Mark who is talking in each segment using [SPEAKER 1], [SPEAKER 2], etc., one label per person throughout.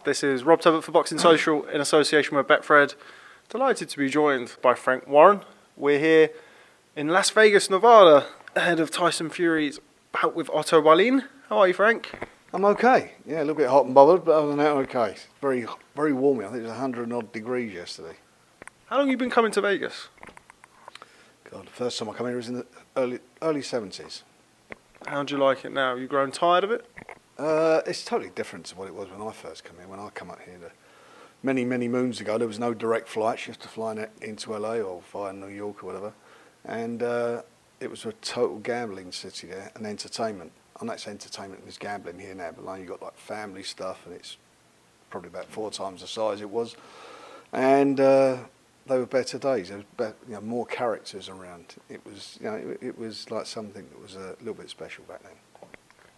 [SPEAKER 1] This is Rob Tubbett for Boxing Social in association with Betfred. Delighted to be joined by Frank Warren. We're here in Las Vegas, Nevada, ahead of Tyson Fury's bout with Otto Wallin. How are you, Frank?
[SPEAKER 2] I'm okay. Yeah, a little bit hot and bothered, but other than that, okay. It's very, very warm. I think it was 100 and odd degrees yesterday.
[SPEAKER 1] How long have you been coming to Vegas?
[SPEAKER 2] God, the first time I came here was in the early 70s.
[SPEAKER 1] How do you like it now? You grown tired of it?
[SPEAKER 2] It's totally different to what it was when I first came here. When I come up here many, many moons ago, there was no direct flights. You have to fly into LA or via New York or whatever. And it was a total gambling city there and entertainment. And that's entertainment and there's gambling here now, but now you've got like family stuff and it's probably about 4 times the size it was. And they were better days. There was more characters around. It was, it was like something that was a little bit special back then.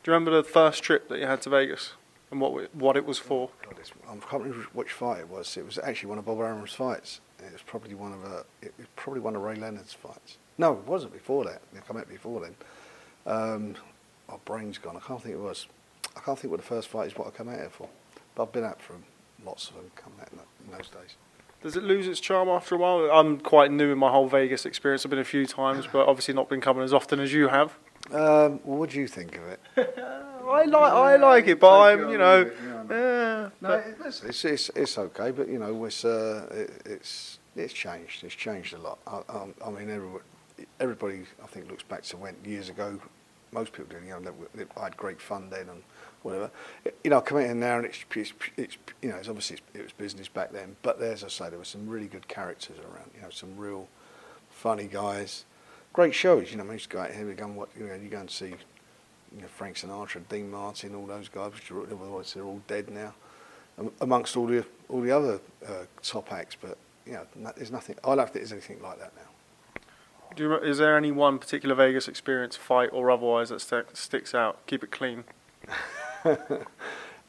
[SPEAKER 1] Do you remember the first trip that you had to Vegas and what it was for?
[SPEAKER 2] God, I can't remember which fight it was. It was actually one of Bob Arum's fights. It was probably one of Ray Leonard's fights. No, it wasn't before that. They come out before then. My brain's gone. I can't think it was. I can't think what the first fight is. What I come out here for. But I've been out for lots of them. Come out in those days.
[SPEAKER 1] Does it lose its charm after a while? I'm quite new in my whole Vegas experience. I've been a few times, but obviously not been coming as often as you have.
[SPEAKER 2] Well, what do you think of it?
[SPEAKER 1] I like it, but I'm, yeah.
[SPEAKER 2] No, it's okay, but it's changed. It's changed a lot. I mean, everybody I think looks back to when years ago. Most people do. I had great fun then and whatever. I come in now and it's obviously it was business back then. But as I say, there were some really good characters around. Some real funny guys. Great shows. We used to go out here. We go and watch. You go and see. Frank Sinatra, Dean Martin, all those guys, which they're all dead now, amongst all the other top acts. But there's nothing. I don't think there's anything like that now.
[SPEAKER 1] Is there any one particular Vegas experience, fight or otherwise, that sticks out? Keep it clean.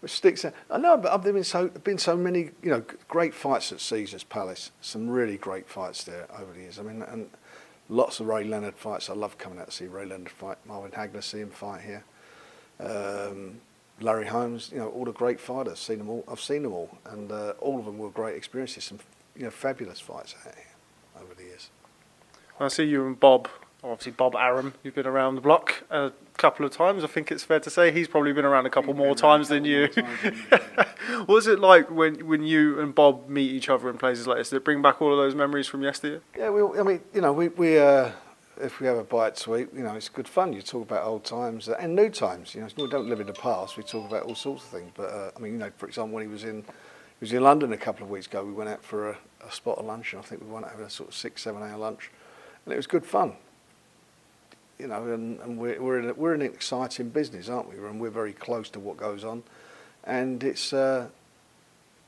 [SPEAKER 2] Which sticks out? I know, but there've been so many great fights at Caesar's Palace. Some really great fights there over the years. I mean, and lots of Ray Leonard fights. I love coming out to see Ray Leonard fight. Marvin Hagler, see him fight here. Larry Holmes, all the great fighters. Seen them all. I've seen them all, and all of them were great experiences. Some fabulous fights out here over the years.
[SPEAKER 1] I see you and Bob, obviously Bob Arum. You've been around the block a couple of times. I think it's fair to say he's probably been around a couple more times than you. What's it like when you and Bob meet each other in places like this? Did it bring back all of those memories from yesteryear?
[SPEAKER 2] Yeah, we if we have a bite to eat, it's good fun. You talk about old times and new times. We don't live in the past. We talk about all sorts of things. But for example, when he was in London a couple of weeks ago, we went out for a spot of lunch, and I think we went out for a sort of 6-7 hour lunch. And it was good fun, and we're in an exciting business, aren't we? And we're very close to what goes on, and it's in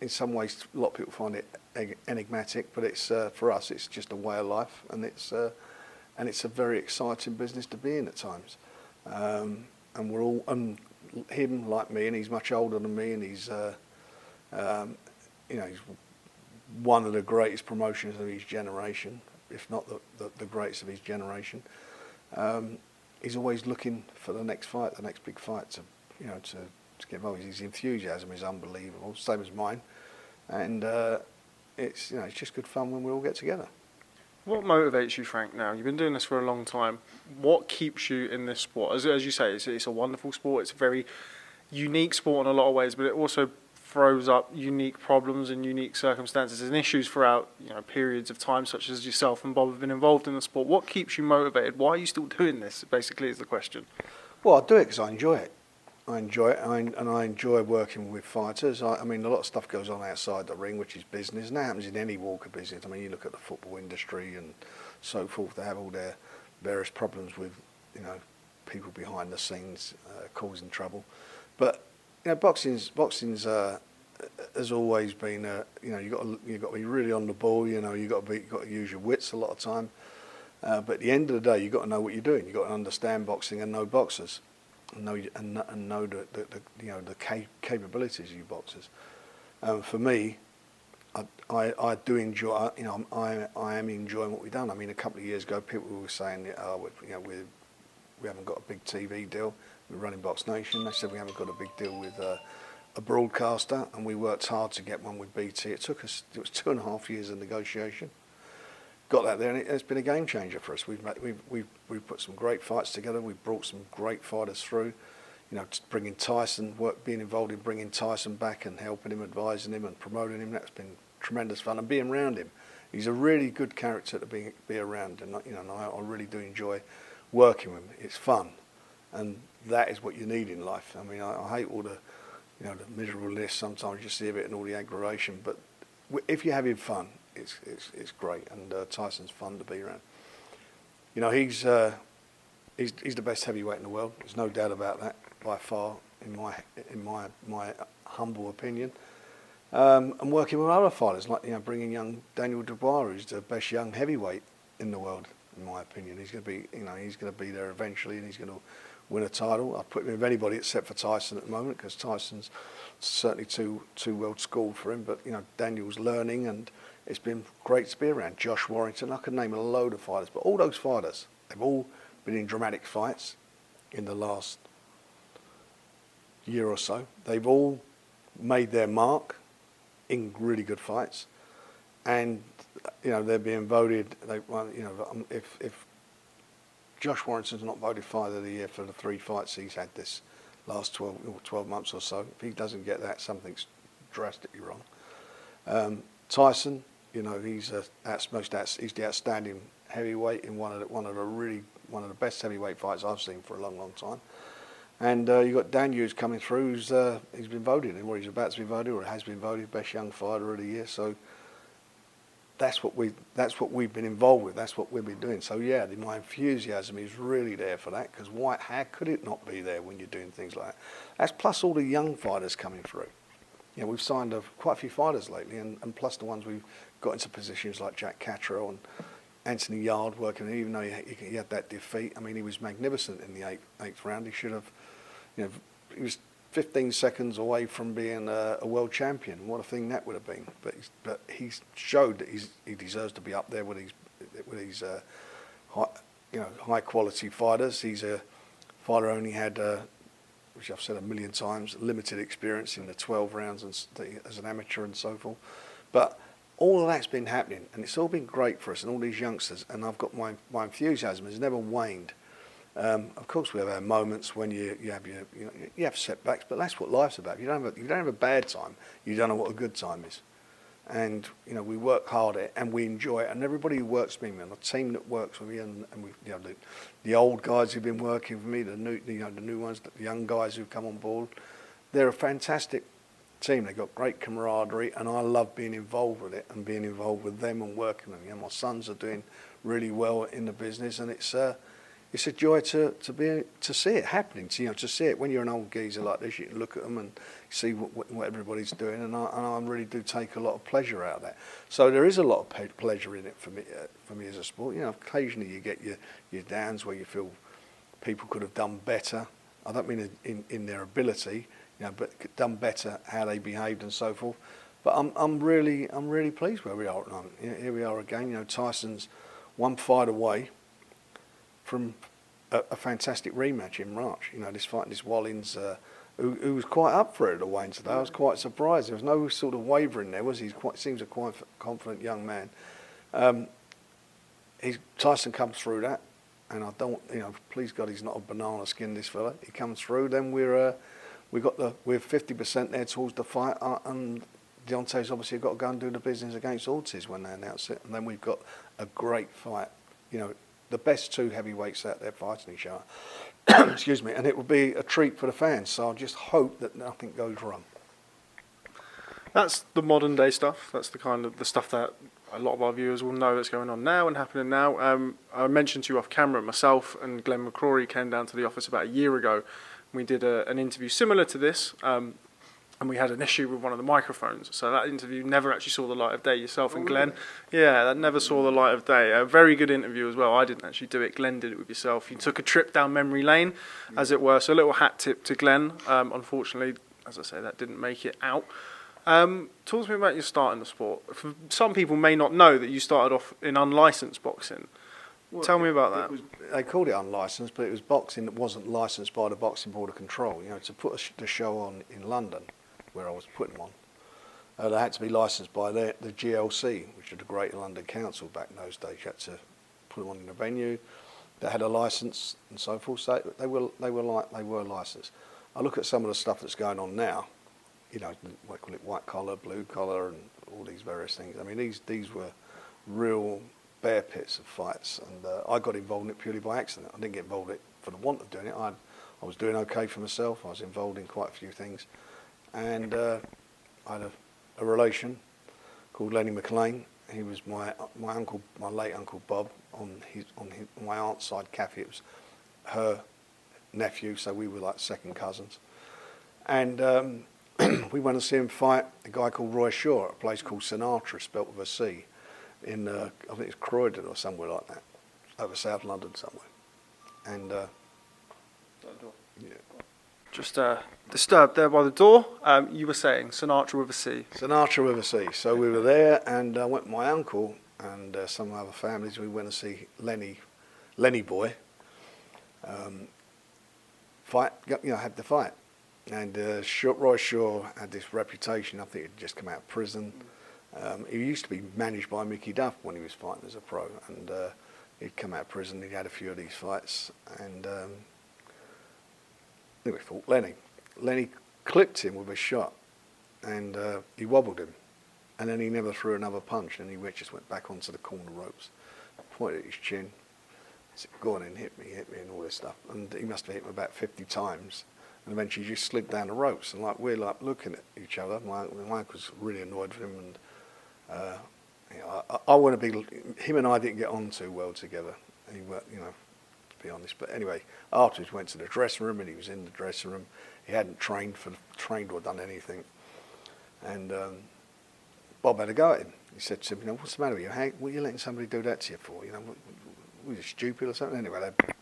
[SPEAKER 2] some ways a lot of people find it enigmatic, but it's for us it's just a way of life, and it's a very exciting business to be in at times, and we're all him like me, and he's much older than me, and he's he's one of the greatest promotions of his generation. If not the greatest of his generation. He's always looking for the next fight, the next big fight to get involved. His enthusiasm is unbelievable, same as mine, and it's just good fun when we all get together.
[SPEAKER 1] What motivates you, Frank? Now you've been doing this for a long time. What keeps you in this sport? As you say, it's a wonderful sport. It's a very unique sport in a lot of ways, but it also throws up unique problems and unique circumstances and issues throughout periods of time, such as yourself and Bob have been involved in the sport. What keeps you motivated? Why are you still doing this, basically, is the question.
[SPEAKER 2] Well, I do it because I enjoy it. I enjoy working with fighters. I mean, a lot of stuff goes on outside the ring, which is business, and that happens in any walk of business. I mean, you look at the football industry and so forth, they have all their various problems with, people behind the scenes causing trouble. But boxing's has always been you've got to be really on the ball. You've got to use your wits a lot of time. But at the end of the day, you've got to know what you're doing. You've got to understand boxing and know boxers, and know the capabilities of you boxers. For me, I do enjoy. I am enjoying what we've done. I mean, a couple of years ago, people were saying, we haven't got a big TV deal. We're running Box Nation. They said we haven't got a big deal with a broadcaster, and we worked hard to get one with BT. It was 2.5 years of negotiation. Got that there, and it's been a game changer for us. We've put some great fights together. We've brought some great fighters through. You know, bringing Tyson, being involved in bringing Tyson back and helping him, advising him, and promoting him. That's been tremendous fun, and being around him. He's a really good character to be around, and you know, and I really do enjoy working with him. It's fun, and that is what you need in life. I mean, I hate all the, you know, the miserableness. Sometimes you see a bit and all the aggravation, but if you're having fun, it's great, and Tyson's fun to be around. You know, he's the best heavyweight in the world. There's no doubt about that, by far, in my humble opinion. And working with other fighters, like, you know, bringing young Daniel Dubois, who's the best young heavyweight in the world, in my opinion. He's going to be there eventually, and he's going to win a title. I put him with anybody except for Tyson at the moment, because Tyson's certainly too well schooled for him. But you know, Daniel's learning, and it's been great to be around. Josh Warrington, I could name a load of fighters, but all those fighters, they've all been in dramatic fights in the last year or so. They've all made their mark in really good fights, and you know, they're being voted. If Josh Warrington's not voted Fighter of the Year for the 3 fights he's had this last 12 months or so, if he doesn't get that, something's drastically wrong. Tyson, you know, he's the outstanding heavyweight in one of the best heavyweight fights I've seen for a long time. And you've got Daniel who's coming through, he's been voted, or he's about to be voted, or has been voted best young fighter of the year. So that's what we've been involved with. That's what we've been doing. So yeah, my enthusiasm is really there for that, because how could it not be there when you're doing things like that? That's plus all the young fighters coming through. You know, we've signed quite a few fighters lately, and plus the ones we've got into positions like Jack Catterall and Anthony Yard working. Even though he had that defeat, I mean, he was magnificent in the eighth round. He should have, you know, he was 15 seconds away from being a world champion. What a thing that would have been! But he's showed that he deserves to be up there with these high quality fighters. He's a fighter who only had, which I've said a million times, limited experience in the 12 rounds as an amateur and so forth. But all of that's been happening, and it's all been great for us and all these youngsters. And I've got my enthusiasm has never waned. Of course, we have our moments when you have setbacks, but that's what life's about. If you don't have a bad time, you don't know what a good time is. And you know, we work hard at it and we enjoy it. And everybody who works with me, and the team that works with me, and we, you know, the old guys who've been working with me, the new ones, the young guys who've come on board, they're a fantastic team. They've got great camaraderie, and I love being involved with it and being involved with them and working with them. You know, my sons are doing really well in the business, and it's a joy to see it happening. To see it when you're an old geezer like this, you can look at them and see what everybody's doing, and I really do take a lot of pleasure out of that. So there is a lot of pleasure in it for me as a sport. You know, occasionally you get your downs where you feel people could have done better. I don't mean in their ability, you know, but done better how they behaved and so forth. But I'm really pleased where we are at the moment. You know, here we are again. You know, Tyson's one fight away from a fantastic rematch in March. You know, this Wallins, who was quite up for it at the weigh-in today. I was quite surprised. There was no sort of wavering there, was he? Seems a quite confident young man. Tyson comes through that, and I don't, you know, please God, he's not a banana skin, this fella. He comes through, then we're 50% there towards the fight, and Deontay's obviously got to go and do the business against Ortiz when they announce it, and then we've got a great fight. You know, the best 2 heavyweights out there fighting each other. Excuse me, and it will be a treat for the fans. So I just hope that nothing goes wrong.
[SPEAKER 1] That's the modern day stuff. That's the stuff that a lot of our viewers will know that's going on now and happening now. I mentioned to you off camera, myself and Glenn McCrory came down to the office about a year ago. We did an interview similar to this, and we had an issue with one of the microphones. So that interview never actually saw the light of day. Yourself and Glenn, yeah, that never saw the light of day. A very good interview as well. I didn't actually do it. Glenn did it with yourself. You took a trip down memory lane, as it were. So a little hat tip to Glenn. Unfortunately, as I say, that didn't make it out. Talk to me about your start in the sport. Some people may not know that you started off in unlicensed boxing. Well, tell me about that.
[SPEAKER 2] They called it unlicensed, but it was boxing that wasn't licensed by the Boxing Board of Control. You know, to put the show on in London, where I was putting them on. They had to be licensed by the GLC, which is the Greater London Council back in those days. You had to put them on in a venue. They had a license and so forth. So they were licensed. I look at some of the stuff that's going on now. You know, what I call it, white collar, blue collar, and all these various things. I mean, these were real bear pits of fights, and I got involved in it purely by accident. I didn't get involved in it for the want of doing it. I was doing okay for myself. I was involved in quite a few things, and I had a relation called Lenny McLEAN. He was my uncle, my late uncle Bob, on my aunt's side. Kathy, it was her nephew, so we were like second cousins. And we went to see him fight a guy called Roy Shaw at a place called Sinatra, spelt with a C, in I think it's Croydon or somewhere like that, over South London somewhere. And yeah.
[SPEAKER 1] Just disturbed there by the door. You were saying Sinatra with a C.
[SPEAKER 2] Sinatra with a C. So we were there, and I went with my uncle and some other families. We went to see Lenny Boy fight. You know, had the fight. And Roy Shaw had this reputation. I think he'd just come out of prison. He used to be managed by Mickey Duff when he was fighting as a pro, and he'd come out of prison. He'd had a few of these fights, and anyway, fought Lenny. Lenny clipped him with a shot, and he wobbled him, and then he never threw another punch, and he just went back onto the corner ropes, pointed at his chin, said, "Go on in, hit me," and all this stuff. And he must have hit him about 50 times, and eventually he just slid down the ropes, and we're looking at each other. My uncle's really annoyed with him, and you know, I want to be. Him and I didn't get on too well together. He were, you know, to be honest. But anyway, afterwards went to the dressing room, and he was in the dressing room. He hadn't trained or done anything, and Bob had a go at him. He said to him, "You know, what's the matter with you? What are you letting somebody do that to you for? You know, were you stupid or something?" Anyway, they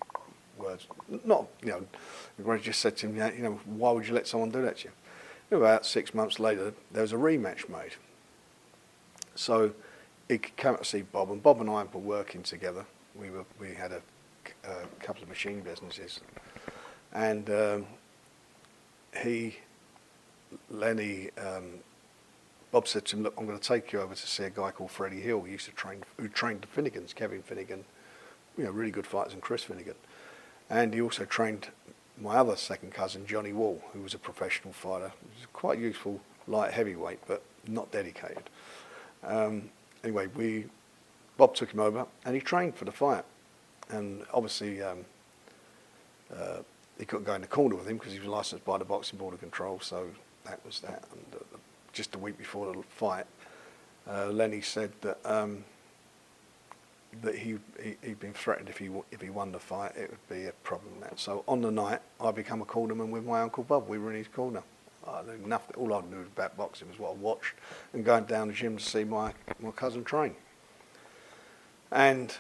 [SPEAKER 2] words, not, you know, the Granny just said to him, "You know, why would you let someone do that to you?" About 6 months later, there was a rematch made. So he came out to see Bob, and Bob and I were working together. We had a couple of machine businesses, and Bob said to him, "Look, I'm going to take you over to see a guy called Freddie Hill. Who trained the Finnegans, Kevin Finnegan, you know, really good fighters, and Chris Finnegan, and he also trained my other second cousin, Johnny Wall, who was a professional fighter. He was quite useful, light heavyweight, but not dedicated." Anyway, Bob took him over, and he trained for the fight. And obviously, he couldn't go in the corner with him because he was licensed by the Boxing Board of Control. So that was that. And just a week before the fight, Lenny said that he'd been threatened if he won the fight, it would be a problem. So on the night, I became a cornerman with my Uncle Bob. We were in his corner. I knew nothing. All I knew about boxing was what I watched and going down the gym to see my cousin train. And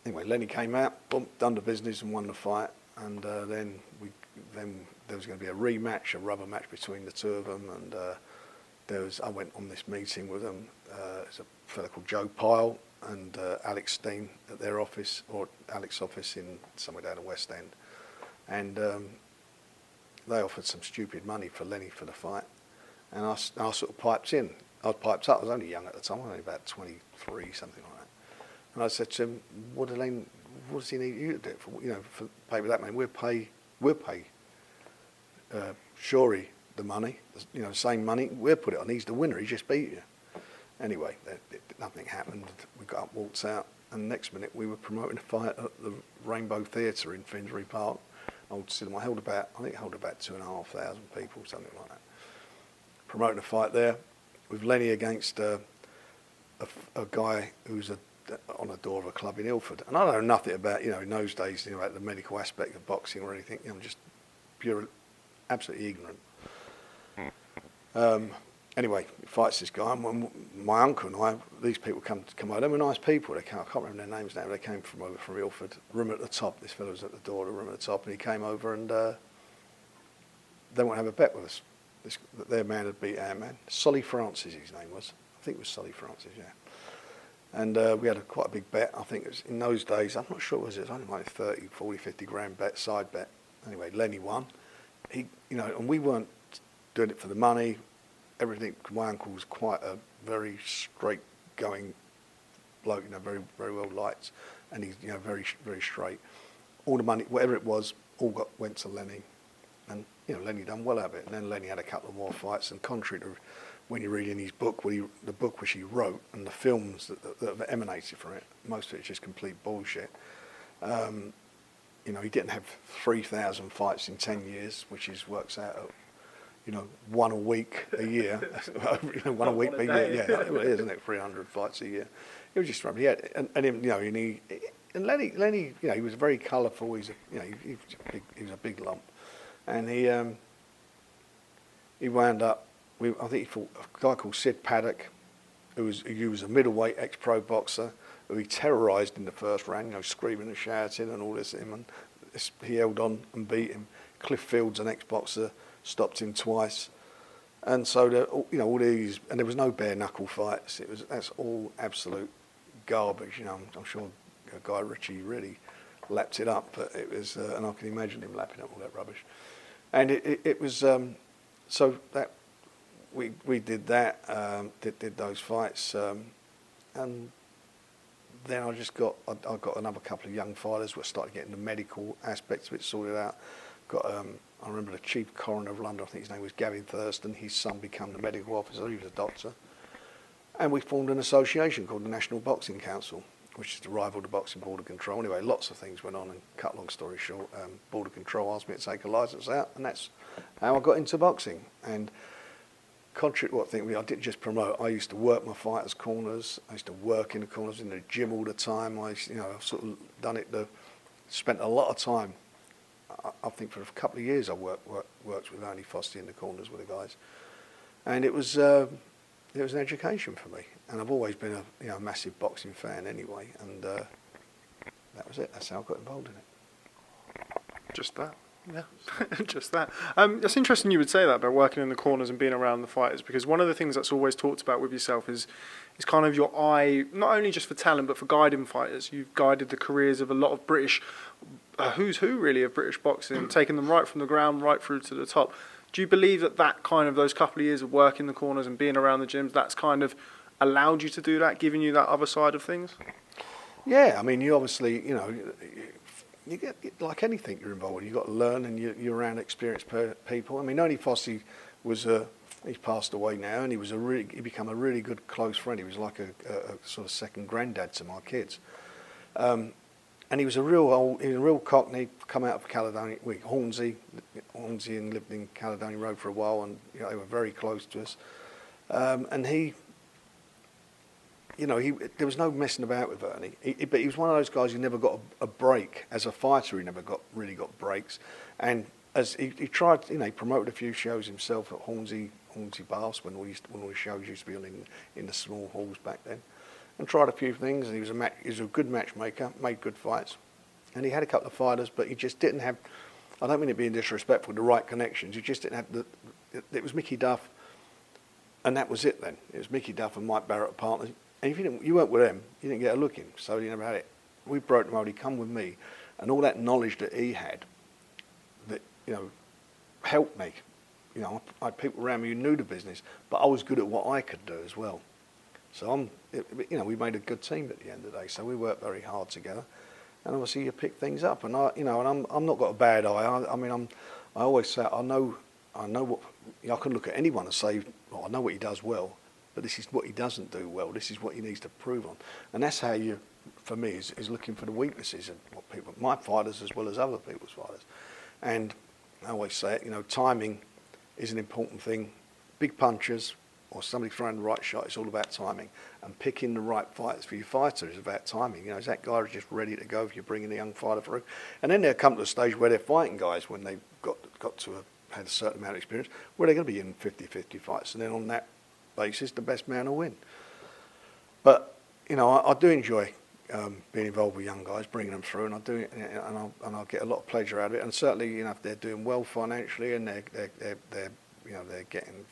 [SPEAKER 2] anyway, Lenny came out, boom, done the business and won the fight. And then there was going to be a rematch, a rubber match between the two of them. And I went on this meeting with them. There's a fellow called Joe Pyle and Alex Steen at their office, or Alex's office in somewhere down the West End. And they offered some stupid money for Lenny for the fight, and I sort of piped in. I piped up. I was only young at the time. I was only about 23, something like that. And I said to him, "What does he need you to do for? You know, for pay with that money? We'll pay Shorey the money. You know, the same money. We'll put it on. He's the winner. He just beat you." Anyway, nothing happened. We got up, walked out, and next minute we were promoting a fight at the Rainbow Theatre in Finsbury Park. Old cinema. I think it held about 2,500 people, something like that. Promoting a fight there with Lenny against a guy who's on a door of a club in Ilford. And I don't know nothing about, you know, in those days, you know, about the medical aspect of boxing or anything. You know, I'm just pure, absolutely ignorant. Anyway, he fights this guy, and my uncle and I, these people come over. They were nice people. I can't remember their names now. They came from Ilford. Room at the top. This fellow was at the door, the room at the top, and he came over and they won't have a bet with us. Their man had beat our man. Solly Francis, his name was. I think it was Solly Francis, yeah. And we had quite a big bet. I think it was in those days. I'm not sure it was only like 30, 40, 50 grand bet, side bet. Anyway, Lenny won. And we weren't doing it for the money, everything. My uncle was quite a very straight going bloke, very, very well liked, and he's, very, very straight. All the money, whatever it was, all went to Lenny, and Lenny done well out of it. And then Lenny had a couple of more fights, and contrary to when you read in his book, the book which he wrote, and the films that have emanated from it, most of it's just complete bullshit. He didn't have 3,000 fights in 10 years, which works out at, one a week a year. One a week a year, yeah, it is, isn't it? 300 fights a year. It was just rubbish. Yeah, and Lenny, he was very colourful. He was a big lump, and he wound up. I think he fought a guy called Sid Paddock, who was a middleweight ex-pro boxer, who he terrorised in the first round, screaming and shouting and all this. He held on and beat him. Cliff Fields, an ex-boxer, stopped him twice. And so, all these, and there was no bare knuckle fights. That's all absolute garbage. I'm sure Guy Ritchie really lapped it up, but it was, and I can imagine him lapping up all that rubbish. And it was, so that we did that, did those fights, and then I got another couple of young fighters who started getting the medical aspects of it sorted out. I remember the chief coroner of London, I think his name was Gavin Thurston. His son became the medical officer. He was a doctor, and we formed an association called the National Boxing Council, which is to rival the Boxing Board of Control. Anyway, lots of things went on, and cut long story short, Board of Control asked me to take a licence out, and that's how I got into boxing. And contrary to what I didn't just promote. I used to work my fighters' corners. I used to work in the corners, in the gym all the time. I've sort of done it. Spent a lot of time. I think for a couple of years I worked with Ernie Fossey in the corners with the guys, and it was an education for me. And I've always been a massive boxing fan anyway, and that was it. That's how I got involved in it.
[SPEAKER 1] Just that. Yeah, just that. It's interesting you would say that about working in the corners and being around the fighters, because one of the things that's always talked about with yourself is kind of your eye, not only just for talent, but for guiding fighters. You've guided the careers of a lot of British, who's who really of British boxing, taking them right from the ground right through to the top. Do you believe that kind of those couple of years of working the corners and being around the gyms, that's kind of allowed you to do that, giving you that other side of things?
[SPEAKER 2] Yeah, I mean, you obviously, you get, like anything you're involved with, you've got to learn, and you're around experienced people. I mean, Ernie Fossey was he's passed away now, and he became a really good close friend. He was like a sort of second granddad to my kids. And he was a real Cockney, come out of Caledonia, Hornsey, and lived in Caledonia Road for a while, and they were very close to us. And there was no messing about with Ernie. But he was one of those guys who never got a break. As a fighter, he never really got breaks. And as he tried, he promoted a few shows himself at Hornsey Baths when all the shows used to be on in the small halls back then, and tried a few things. And he was a good matchmaker, made good fights, and he had a couple of fighters, but he just didn't have. I don't mean it being disrespectful, the right connections. He just didn't have it was Mickey Duff, and that was it then. It was Mickey Duff and Mike Barrett partners. And if you weren't with them, you didn't get a look in, so you never had it. We broke the mold. He come with me, and all that knowledge that he had, that helped me. I had people around me who knew the business, but I was good at what I could do as well. So we made a good team at the end of the day. So we worked very hard together, and obviously you pick things up. And I'm not got a bad eye. I always say I know what I can look at anyone and say, well, I know what he does well, but this is what he doesn't do well. This is what he needs to prove on, and that's how for me, is looking for the weaknesses in what people, my fighters as well as other people's fighters. And I always say it, timing is an important thing. Big punches or somebody throwing the right shot, it's all about timing. And picking the right fighters for your fighter is about timing. Is that guy just ready to go if you're bringing a young fighter through? And then they'll come to a stage where they're fighting guys when they've got to have had a certain amount of experience, where they're going to be in 50-50 fights. And then on that basis, the best man will win. But, I do enjoy being involved with young guys, bringing them through, and I do it, and I'll get a lot of pleasure out of it. And certainly, if they're doing well financially and they're getting,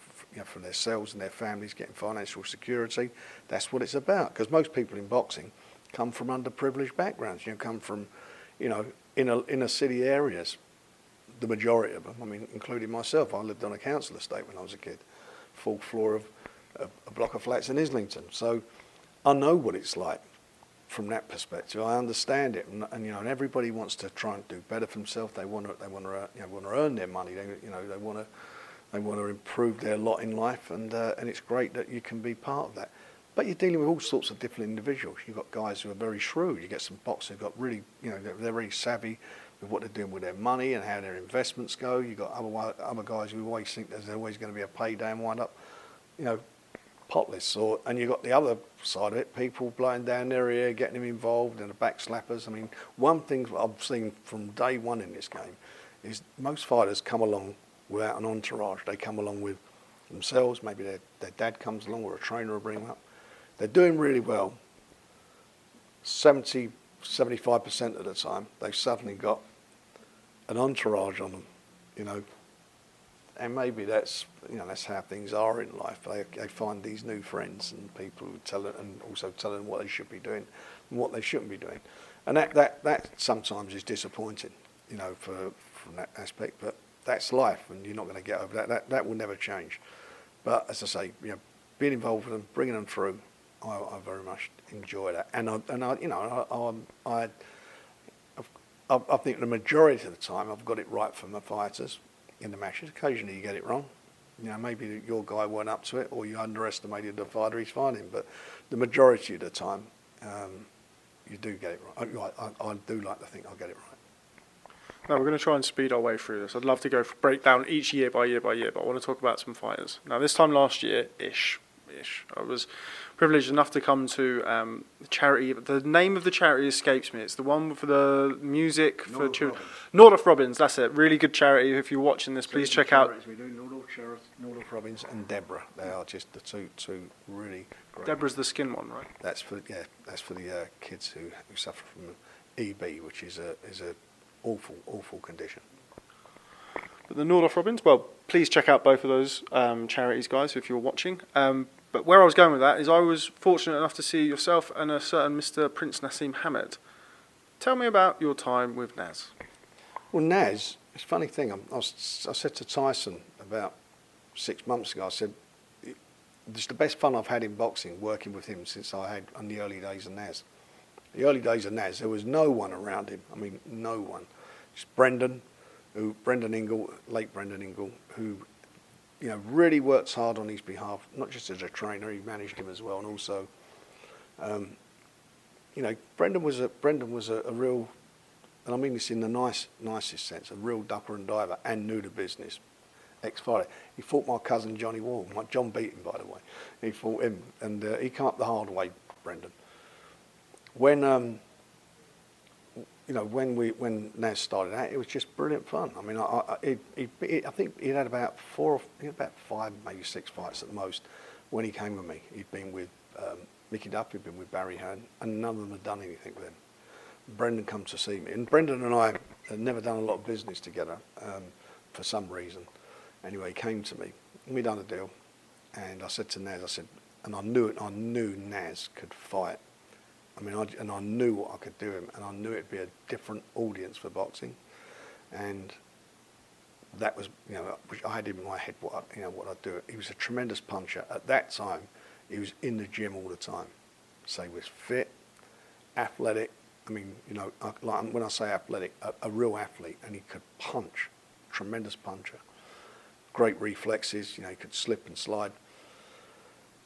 [SPEAKER 2] from themselves and their families, getting financial security, that's what it's about. Because most people in boxing come from underprivileged backgrounds. Come from, inner city areas. the majority of them. I mean, including myself. I lived on a council estate when I was a kid, 4th floor of a block of flats in Islington. So I know what it's like from that perspective. I understand it, and you know, and everybody wants to try and do better for themselves. They want to earn their money. They want to improve their lot in life, and it's great that you can be part of that. But you're dealing with all sorts of different individuals. You've got guys who are very shrewd. You get some boxers who've got really, you know, they're very savvy with what they're doing with their money and how their investments go. You've got other guys who always think there's always going to be a payday and wind up, you know, potless. And you've got the other side of it, people blowing down their ear, getting them involved, and the backslappers. I mean, one thing I've seen from day one in this game is most fighters come along without an entourage. They come along with themselves. Maybe their dad comes along or a trainer will bring them up. They're doing really well. 75% of the time, they've suddenly got an entourage on them, you know. And maybe that's how things are in life. They find these new friends and people who tell them, and also tell them what they should be doing and what they shouldn't be doing. And that sometimes is disappointing, you know, from that aspect. But that's life, and you're not going to get over that. That will never change. But as I say, you know, being involved with them, bringing them through, I very much enjoy that, and I think the majority of the time I've got it right for my fighters in the matches. Occasionally you get it wrong, you know, maybe your guy weren't up to it, or you underestimated the fighter he's fighting. But the majority of the time, you do get it right. I do like to think I get it right.
[SPEAKER 1] Now we're going to try and speed our way through this. I'd love to break down each year by year by year, but I want to talk about some fighters. Now this time last year, I was privileged enough to come to the charity. The name of the charity escapes me. It's the one for the music for children. Nordoff Robbins, that's it. Really good charity. If you're watching this, please check out.
[SPEAKER 2] We do Nordoff Robbins and Deborah. They are just the two really great.
[SPEAKER 1] Deborah's the skin one, right?
[SPEAKER 2] That's for the kids who suffer from EB, which is a awful condition.
[SPEAKER 1] But the Nordoff Robbins, well, please check out both of those charities, guys, if you're watching. But where I was going with that is I was fortunate enough to see yourself and a certain Mr. Prince NASEEM HAMED. Tell me about your time with Naz.
[SPEAKER 2] Well, Naz, it's a funny thing. I said to Tyson about 6 months ago, I said, it's the best fun I've had in boxing, working with him since I had in the early days of Naz. The early days of Naz, there was no one around him. I mean, no one. Just Brendan Ingle, late Brendan Ingle, who, you know, really works hard on his behalf, not just as a trainer, he managed him as well, and also, you know, Brendan was a real, and I mean this in the nicest sense, a real dupper and diver, and knew the business. Ex-fighter. He fought my cousin Johnny Wall. John beat him, by the way. He fought him, and he came up the hard way, Brendan. When you know, when Naz started out, it was just brilliant fun. I mean, I think he had about 5, maybe 6 fights at the most when he came with me. He'd been with Mickey Duff, he'd been with Barry Hearn, and none of them had done anything with him. Brendan come to see me, and Brendan and I had never done a lot of business together for some reason. Anyway, he came to me, and we done a deal, and I said to Naz, and I knew Naz could fight. I mean, I knew what I could do him, and I knew it'd be a different audience for boxing, and that was, you know, I had in my head what I'd do. He was a tremendous puncher. At that time, he was in the gym all the time, so he was fit, athletic. I mean, you know, like when I say athletic, a real athlete, and he could punch, tremendous puncher, great reflexes. You know, he could slip and slide,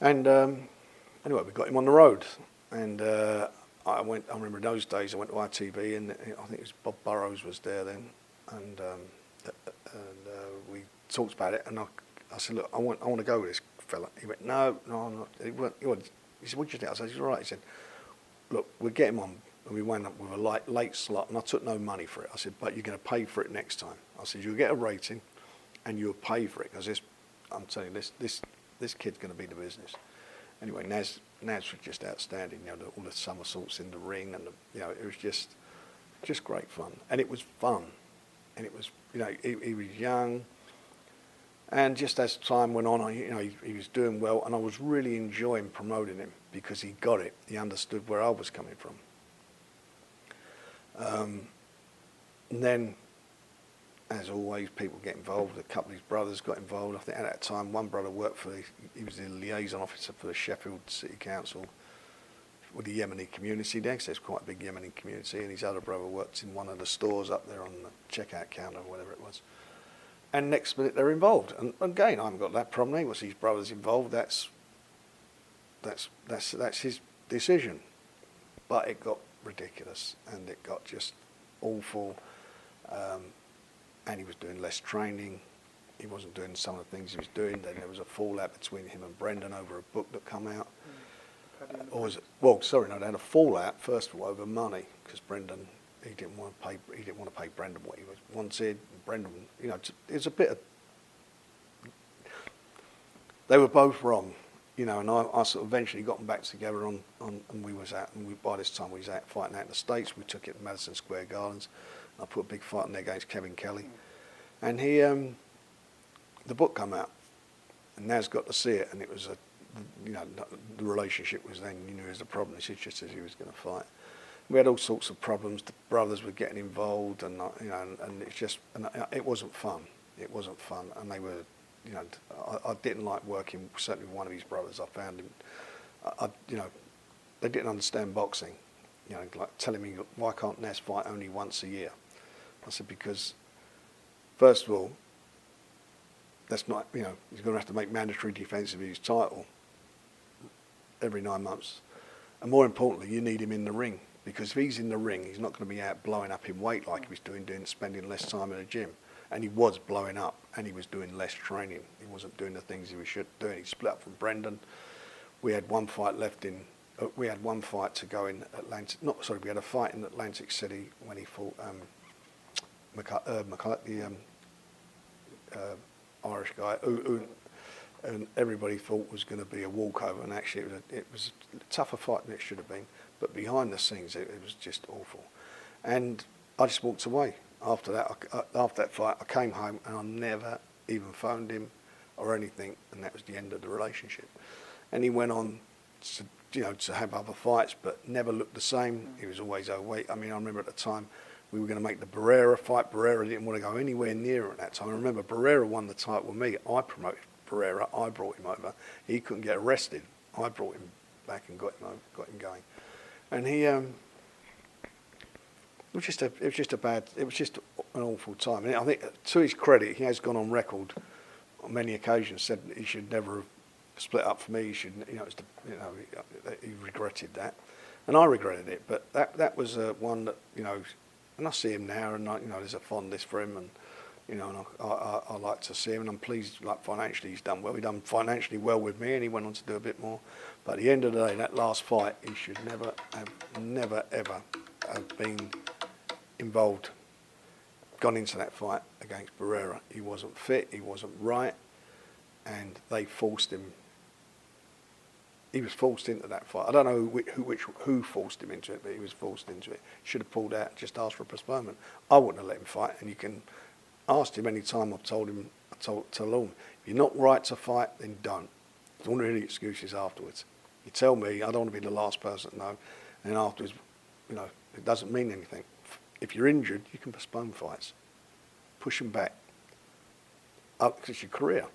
[SPEAKER 2] and anyway, we got him on the road. And I remember in those days I went to ITV, and I think it was Bob Burrows was there then, and we talked about it, and I said, look, I want to go with this fella. He went, no, I'm not. He said, what do you think? I said, he's all right. He said, look, we'll get him on. And we wound up with a late slot, and I took no money for it. I said, but you're going to pay for it next time. I said, you'll get a rating, and you'll pay for it, because I'm telling you, this kid's going to be the business. Anyway, Naz was just outstanding. You know, all the somersaults in the ring, and you know, it was just great fun, and it was fun, and it was, you know, he was young, and just as time went on, you know, he was doing well, and I was really enjoying promoting him because he got it. He understood where I was coming from. And then, as always, people get involved. A couple of his brothers got involved. I think at that time, one brother worked he was the liaison officer for the Sheffield City Council with the Yemeni community there, because there's quite a big Yemeni community, and his other brother worked in one of the stores up there on the checkout counter or whatever it was. And next minute they're involved. And again, I haven't got that problem. He was his brothers involved. That's his decision. But it got ridiculous, and it got just awful. And he was doing less training. He wasn't doing some of the things he was doing. Then there was a fallout between him and Brendan over a book that come out. They had a fallout first of all over money, because Brendan, he didn't want to pay Brendan what he wanted. Brendan, it's a bit of, they were both wrong, and I sort of eventually got them back together and we was out, and by this time we was out fighting out in the States. We took it to Madison Square Gardens. I put a big fight in there against Kevin Kelly, and the book come out, and Naz got to see it, and it was the relationship was then, there was a problem. It's just as he was going to fight. We had all sorts of problems. The brothers were getting involved, and and it's just, it wasn't fun. It wasn't fun, and they were, I didn't like working certainly with one of his brothers. I found him, they didn't understand boxing. Like telling me, why can't Naz fight only once a year? I said, because first of all, that's not, he's going to have to make mandatory defence of his title every 9 months. And more importantly, you need him in the ring, because if he's in the ring, he's not going to be out blowing up in weight like he was doing spending less time in the gym. And he was blowing up, and he was doing less training. He wasn't doing the things he should do. He split up from Brendan. We had one fight left we had one fight to go in Atlantic. We had a fight in Atlantic City when he fought the Irish guy, and everybody thought was going to be a walkover, and actually it was a tougher fight than it should have been. But behind the scenes, it was just awful. And I just walked away. After that fight, I came home and I never even phoned him or anything, and that was the end of the relationship. And he went on to have other fights, but never looked the same. He was always overweight. I remember at the time we were going to make the Barrera fight. Barrera didn't want to go anywhere near at that time. I remember Barrera won the title with me. I promoted Barrera. I brought him over. He couldn't get arrested. I brought him back and got him going. And he, it was just an awful time. And I think, to his credit, he has gone on record on many occasions, said that he should never have split up for me. He should, he regretted that, and I regretted it. But that was one that, and I see him now, and there's a fondness for him, and and I like to see him, and I'm pleased. Like financially, he's done well. He done financially well with me, and he went on to do a bit more. But at the end of the day, that last fight, he should never ever have been involved. Gone into that fight against Barrera. He wasn't fit. He wasn't right, and they forced him. He was forced into that fight. I don't know who forced him into it, but he was forced into it. Should have pulled out, just asked for a postponement. I wouldn't have let him fight, and you can ask him any time. I've told him, tell him, if you're not right to fight, then don't. Don't want any excuses afterwards. You tell me, I don't want to be the last person to know, and then afterwards, it doesn't mean anything. If you're injured, you can postpone fights. Push them back. Because it's your career.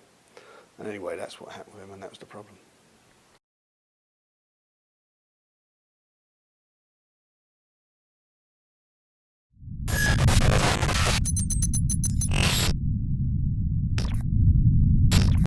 [SPEAKER 2] And anyway, that's what happened with him, and that was the problem.